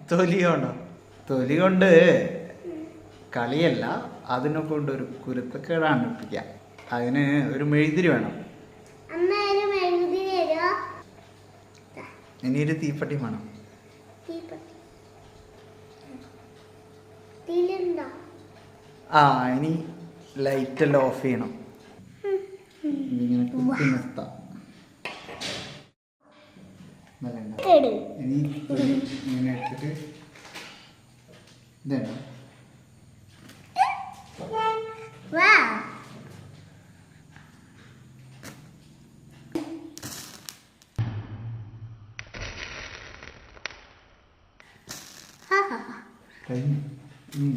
തൊലി കൊണ്ടോ? തൊലി കൊണ്ട് കളിയല്ല, അതിനെ കൊണ്ടൊരു കുരുത്തക്കേടാണ് ഒപ്പിക്കുക. അതിന് ഒരു മെഴുതിരി വേണം. ഇനി ഒരു തീപ്പട്ടി വേണം. ആ ഇനി ലൈറ്റെല്ലാം ഓഫ് ചെയ്യണം. ഇങ്ങനെ കുത്തി നിർത്താം. ഇനി ഇങ്ങനെ എടുത്തിട്ട് ഇതേണ്ട കഴിഞ്ഞു. ഇനി